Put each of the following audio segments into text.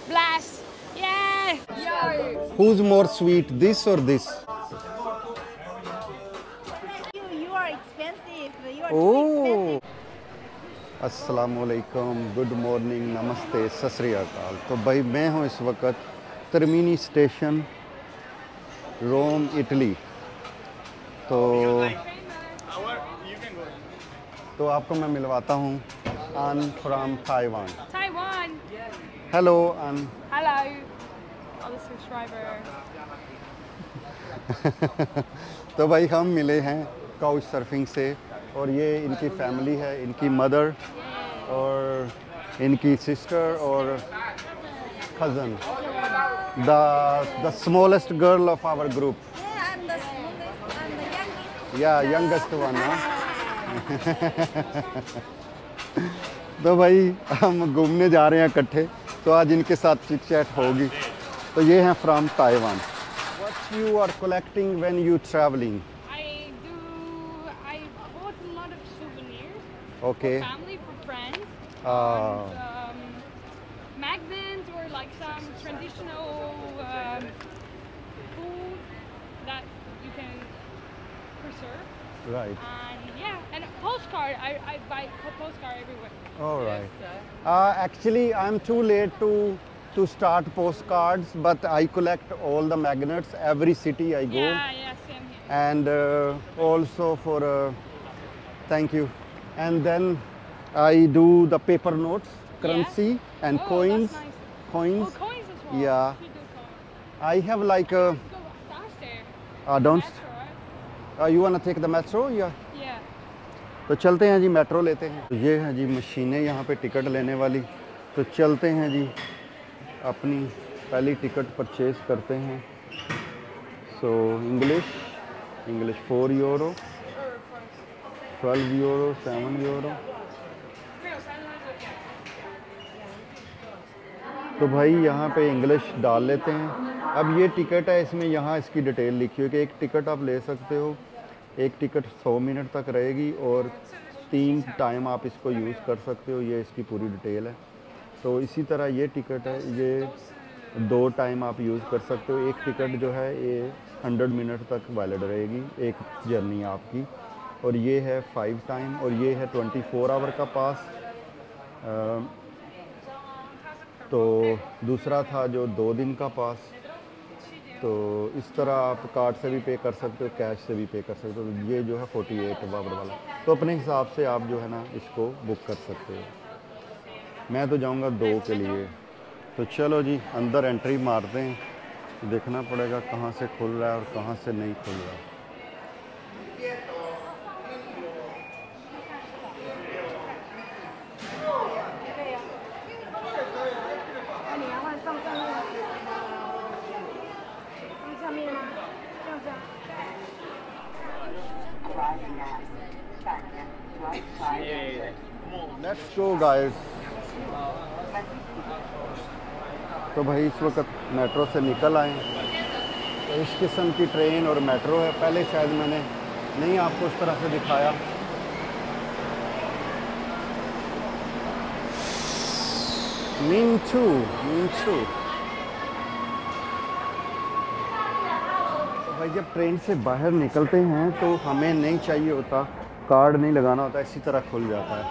Blast! Yeah! Yo! Who's more sweet, this or this? You are expensive. You are too Oh, expensive. अस्सलामुअलैकुम, good morning, नमस्ते, सत श्री अकाल। तो भाई मैं हूँ इस वक्त तरमीनी स्टेशन, रोम, इटली। तो आपको मैं मिलवाता हूँ An from Taiwan. Taiwan! Hello An. Hello! I'm a subscriber. तो भाई हम मिले हैं काउच सर्फिंग से, और ये इनकी फैमिली है, इनकी मदर और इनकी सिस्टर और cousin, the smallest girl of our group. Yeah, I'm the smallest. I'm the youngest. या यंगेस्ट वन। तो भाई हम घूमने जा रहे हैं इकट्ठे, तो आज इनके साथ चिट चैट होगी। तो ये हैं from Taiwan. What you are collecting when you travelling? I bought a lot of souvenirs okay. for family, for friends, Ah. and magnets or like some traditional food that you can preserve. Right. And yeah, and a postcard. I buy postcard everywhere. Alright. Actually, I'm too late to start postcards, but I collect all the magnets. Every city I go, Yeah, same here. and also for thank you. And then I do the paper notes, currency, and Oh, coins. that's nice. Oh, Coins. coins as well. Yeah. You do coins. I have like Go downstairs. don't. Metro, right? You wanna take the metro? Yeah. Yeah. तो चलते हैं जी, metro लेते हैं। तो ये है जी मशीनें यहाँ पे टिकट लेने वाली। तो चलते हैं जी, अपनी पहली टिकट परचेज़ करते हैं। So English 4 euro, 12 euro, 7 euro. तो भाई यहाँ पे इंग्लिश डाल लेते हैं। अब ये टिकट है, इसमें यहाँ इसकी डिटेल लिखी हुई है कि एक टिकट आप ले सकते हो, एक टिकट 100 मिनट तक रहेगी और 3 टाइम आप इसको यूज़ कर सकते हो। ये इसकी पूरी डिटेल है। तो इसी तरह ये टिकट है, ये 2 टाइम आप यूज़ कर सकते हो। एक टिकट जो है ये 100 मिनट तक वैलिड रहेगी, एक जर्नी आपकी। और ये है 5 टाइम, और ये है 24 आवर का पास। तो दूसरा था जो 2 दिन का पास। तो इस तरह आप कार्ड से भी पे कर सकते हो, कैश से भी पे कर सकते हो। ये जो है 48 आवर वाला, तो अपने हिसाब से आप जो है ना इसको बुक कर सकते हो। मैं तो जाऊंगा 2 के लिए। तो चलो जी अंदर एंट्री मारते हैं, देखना पड़ेगा कहाँ से खुल रहा है और कहाँ से नहीं खुल रहा है। Let's go guys. तो भाई इस वक्त मेट्रो से निकल आए। तो इस किस्म की ट्रेन और मेट्रो है, पहले शायद मैंने नहीं आपको इस तरह से दिखाया। मिंचू। तो भाई जब ट्रेन से बाहर निकलते हैं तो हमें नहीं चाहिए होता, कार्ड नहीं लगाना होता, इसी तरह खुल जाता है।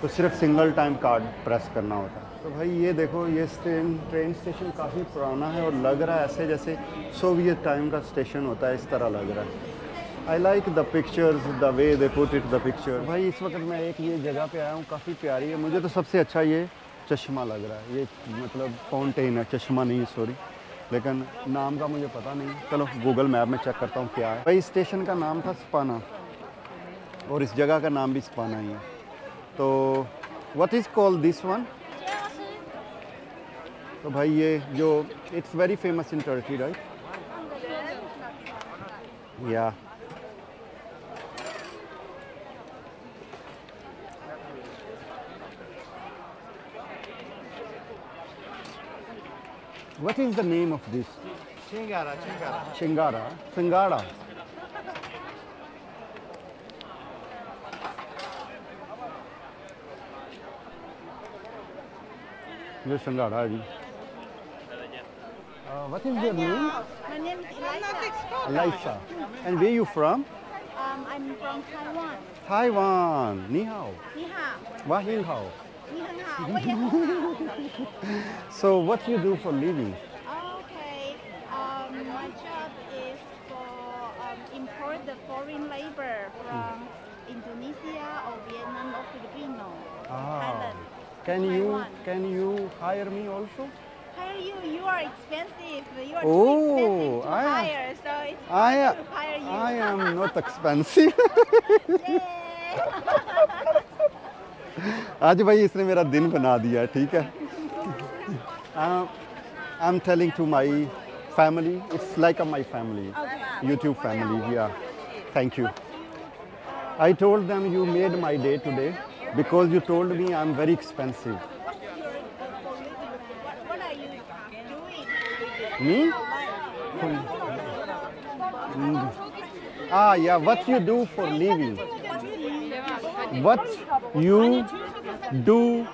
तो सिर्फ सिंगल टाइम कार्ड प्रेस करना होता है। तो भाई ये देखो, ये ट्रेन स्टेशन काफ़ी पुराना है और लग रहा है ऐसे जैसे सोवियत टाइम का स्टेशन होता है, इस तरह लग रहा है। I like the pictures, the way they put it the picture. भाई इस वक्त मैं एक ये जगह पे आया हूँ, काफ़ी प्यारी है। मुझे तो सबसे अच्छा ये चश्मा लग रहा है। ये मतलब फाउंटेन है, चश्मा नहीं है, सॉरी, लेकिन नाम का मुझे पता नहीं। चलो गूगल मैप में चेक करता हूँ क्या है। भाई स्टेशन का नाम था स्पाना, और इस जगह का नाम भी स्पाना ही है। तो what is called this one? तो भाई ये जो it's very famous in Turkey, right? या what is the name of this? सिंगाड़ा। ये संघाड़ा है जी। What is your name? My name is Elisha. Elisha. And where you from? I'm from Taiwan. Taiwan. Ni hao. Ni hao. Wa hin hao. Ni hao hao. Wo yan hao. So what you do for living? Okay. My job is for import the foreign labor from Indonesia or Vietnam or Filipino. Thailand. Can you hire me also? Hire you? You are expensive. You are Oh, too expensive to I am- hire, so it's I hard to hire you. I am not expensive. Yay. आज भाई इसने मेरा दिन बना दिया, ठीक है? I'm telling to my family, it's like my family, YouTube family. Yeah, thank you. I told them you made my day today because you told me I'm very expensive. What are you doing? Me? Yeah. What you do for living? What you do?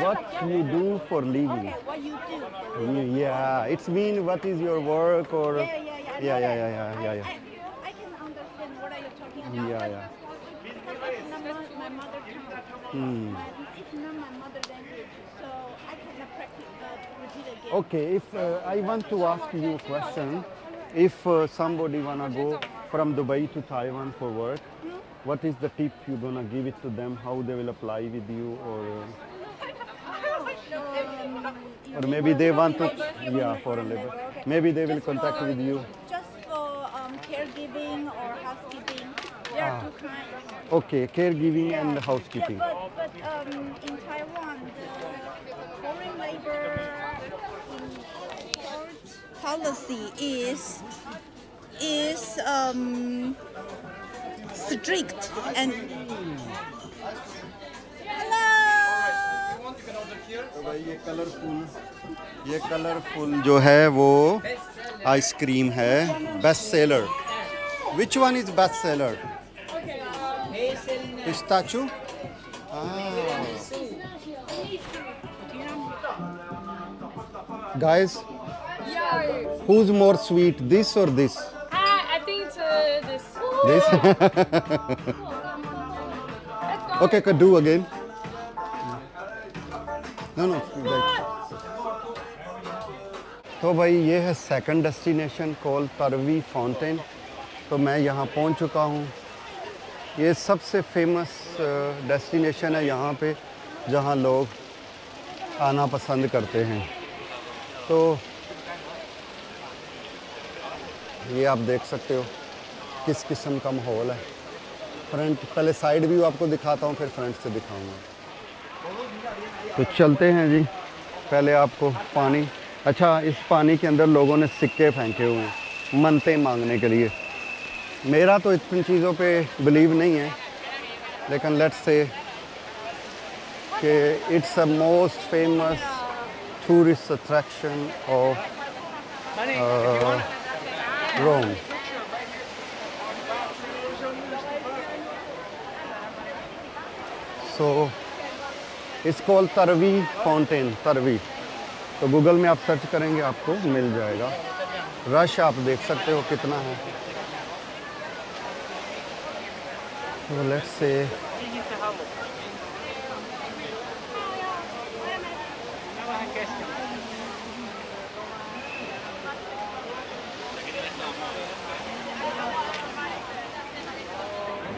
What you do for living? What you do? Yeah, it's mean what is your work or Yeah. yeah. I can understand what are you talking about. Yeah. Because it's not my mother tongue. It's not my mother language, so I cannot repeat again. Okay, if I want to ask you a question, if somebody wanna go from Dubai to Taiwan for work, what is the tip you gonna give it to them? How they will apply with you, or maybe they want to, foreign labor. Maybe they will contact with you. Just for caregiving or housekeeping, there are two kinds. Okay, caregiving and housekeeping. But in Taiwan, the foreign labor import policy is strict and. Hello. तो भाई ये colourful जो है वो ice cream है best seller. Which one is best seller? Pistachio? Guys, who's more sweet, this or this? I think it's this. This? Okay, could do again. No. तो भाई ये है सेकंड डेस्टिनेशन कॉल तरवी फाउंटेन. तो मैं यहाँ पहुँच चुका हूँ. ये सबसे फेमस डेस्टिनेशन है यहाँ पे जहाँ लोग आना पसंद करते हैं. तो ये आप देख सकते हो किस किस्म का माहौल है. फ्रंट पहले साइड व्यू आपको दिखाता हूँ, फिर फ्रंट से दिखाऊंगा. तो चलते हैं जी. पहले आपको पानी, अच्छा इस पानी के अंदर लोगों ने सिक्के फेंके हुए हैं मन्नतें मांगने के लिए. मेरा तो इतनी चीज़ों पे बिलीव नहीं है, लेकिन लेट्स से कि it's a most famous tourist attraction of Rome. So it's called Trevi fountain. Trevi तो गूगल में आप सर्च करेंगे आपको मिल जाएगा. रश आप देख सकते हो कितना है. तो लेट्स से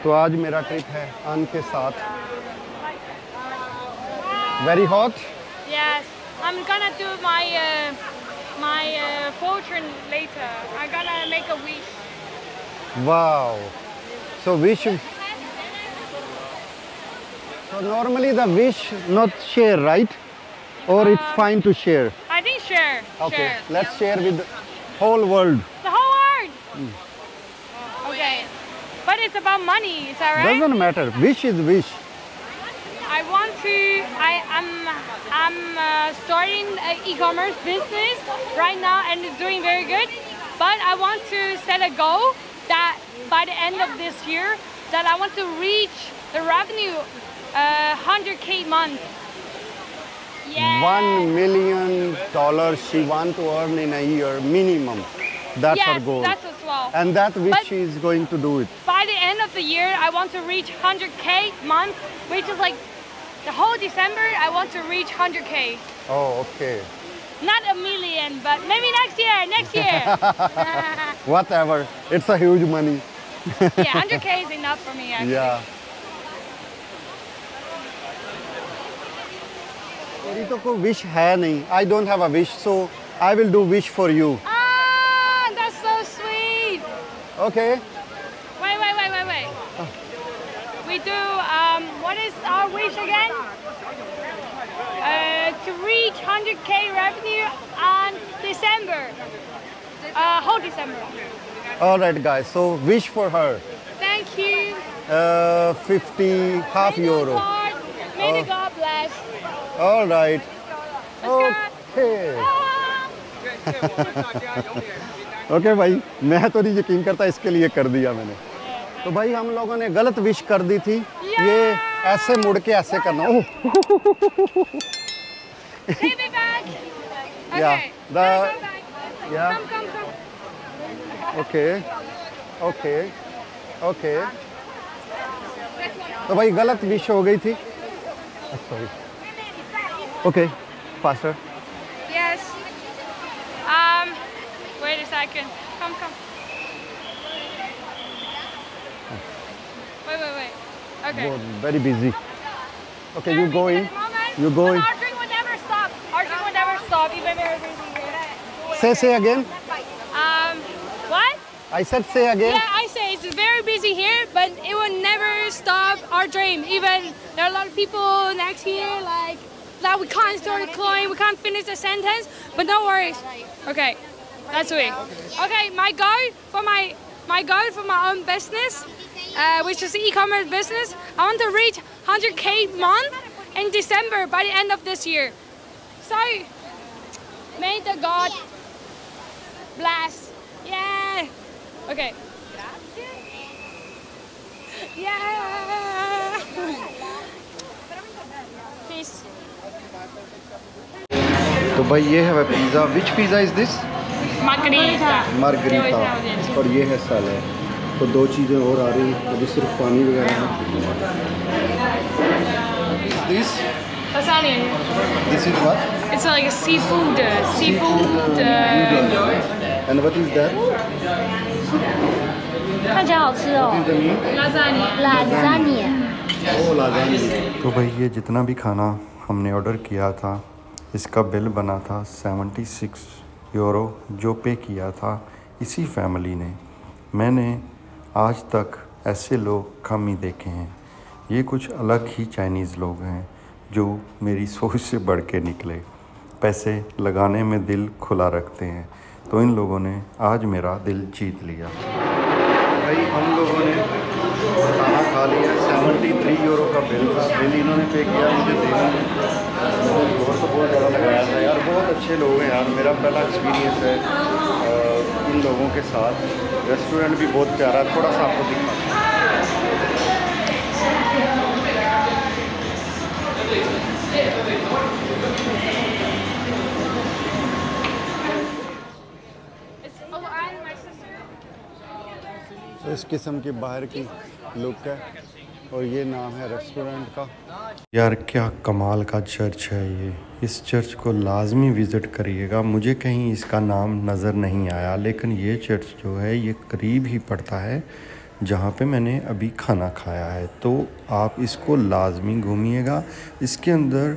तो आज मेरा ट्रिप है अन के साथ. Very hot. Yes, I'm gonna do my fortune later. I'm gonna make a wish. Wow. So wish. So normally the wish not share, right? Or it's fine to share. I think share. Okay, Share. let's share with whole world. The whole world. Okay, but it's about money. Is that right? Doesn't matter. Wish is wish. I want to. I'm starting an e-commerce business right now, and it's doing very good. But I want to set a goal that by the end of this year, that I want to reach the revenue 100K month. Yeah. $1 million she want to earn in a year minimum. That's her Yes, goal. that's as well. And that which But- she is going to do it. By the end of the year, I want to reach 100K month, which is like the whole December. I want to reach 100K. Oh, okay. Not a million, but maybe next year. Next year. Whatever. It's a huge money. Yeah, 100K is enough for me. Actually. Yeah. मेरी तो कोई wish है नहीं. I don't have a wish, so I will do wish for you. Ah, that's so sweet. Okay. Wait. We do. What is our wish again? To reach 100K revenue on December. Whole December. All right, guys. So wish for her. Thank you. 50 half euro. May the God bless. All right. Let's Okay. go. Okay भाई, मैं तो नहीं यकीन करता, इसके लिए कर दिया मैंने. तो भाई हम लोगों ने गलत विश कर दी थी. ये ऐसे मुड़ के ऐसे करना. ओह. Take me back. Yeah, Okay. the- Come back. Yeah. Come. Okay. तो भाई गलत विश हो गई थी. Sorry. Okay. Faster. Yes. Wait a second. Come. Wait. Okay. Very busy. Okay, you go in. Moment, You go but in. Our drink would never stop. Even very busy here. Say again. What? I said say again. Yeah, I say it's very busy here, but it will never stop our dream. Even there are a lot of people next here, like that we can't start clawing, we can't finish the sentence, but no worries. Okay, that's sweet. Okay, my goal for my own business, which is e-commerce business, I want to reach 100K month in December by the end of this year. So, may the God bless. Yeah. Okay. Yeah. Peace. तो भाई ये है pizza. Which pizza is this? Margarita. Margarita. और ये है salad. तो दो चीज़ें और आ रही हैं. अभी सिर्फ पानी वगैरह है. This Lasagna. This is what? It's like a seafood. And what is that? 看起来好吃哦 the mean? Lasagna.，lasagna。 oh lasagna. तो भाई ये जितना भी खाना हमने ऑर्डर किया था, इसका बिल बना था 76 यूरो, जो पे किया था इसी फैमिली ने. मैंने आज तक ऐसे लोग कम ही देखे हैं. ये कुछ अलग ही चाइनीज़ लोग हैं जो मेरी सोच से बढ़ के निकले. पैसे लगाने में दिल खुला रखते हैं. तो इन लोगों ने आज मेरा दिल जीत लिया. भाई हम लोगों ने खाना खा लिया. 73 यूरो का बिल इन्होंने पे किया. मुझे देना मुझे बहुत ज़्यादा लगाया था यार. बहुत अच्छे लोग हैं यार. मेरा पहला एक्सपीरियंस है इन लोगों के साथ. रेस्टोरेंट भी बहुत प्यारा है. थोड़ा सा आपको दिखा. तो इस किस्म की बाहर की लुक है. और ये नाम है रेस्टोरेंट का. यार क्या कमाल का चर्च है ये. इस चर्च को लाजमी विज़िट करिएगा. मुझे कहीं इसका नाम नज़र नहीं आया, लेकिन ये चर्च जो है ये करीब ही पड़ता है जहाँ पे मैंने अभी खाना खाया है. तो आप इसको लाजमी घूमिएगा. इसके अंदर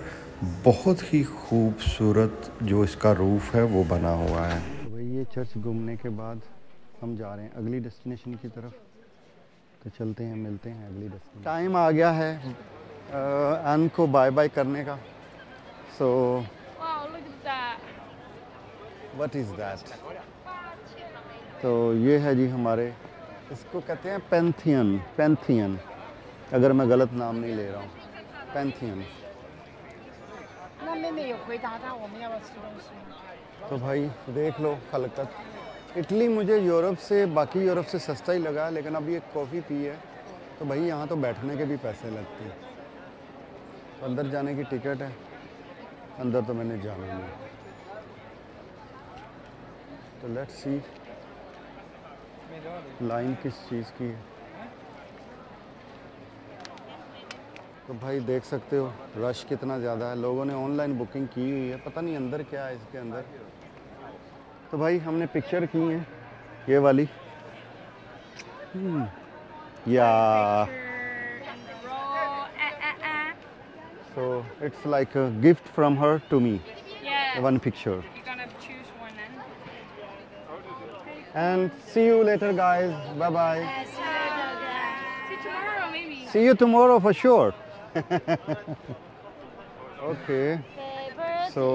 बहुत ही खूबसूरत जो इसका रूफ़ है वो बना हुआ है. भाई ये चर्च घूमने के बाद हम जा रहे हैं अगली डेस्टिनेशन की तरफ. तो चलते हैं, मिलते हैं अगली डेस्टिनेशन. टाइम आ गया है एन को बाय बाय करने का. सो Wow, look at that. What is that? तो ये है जी हमारे, इसको कहते हैं पैंथियन. अगर मैं गलत नाम नहीं ले रहा हूँ. पैंथियन. 那妹妹有回答他我们要不要吃东西？ तो भाई देख लो खलकत. इटली मुझे यूरोप से, बाकी यूरोप से सस्ता ही लगा, लेकिन अभी एक कॉफ़ी पी है. तो भाई यहाँ तो बैठने के भी पैसे लगते हैं. तो अंदर जाने की टिकट है. अंदर तो मैंने जाना नहीं। तो लेट्स सी लाइन किस चीज़ की है। तो भाई देख सकते हो रश कितना ज़्यादा है, लोगों ने ऑनलाइन बुकिंग की हुई है, पता नहीं अंदर क्या है इसके अंदर। तो भाई हमने पिक्चर की है ये वाली। या so it's like a gift from her to me, Yeah. one picture. You're gonna choose one then. And see you later guys, bye bye. See you tomorrow maybe. See you tomorrow for sure. Okay, so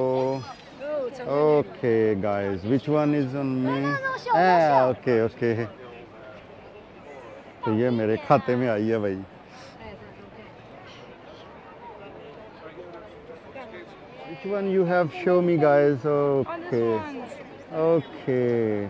okay guys, which one is on me? Okay, okay. तो ये मेरे खाते में आई है भाई। Which one you have show me guys? Oh, this Okay, one. okay.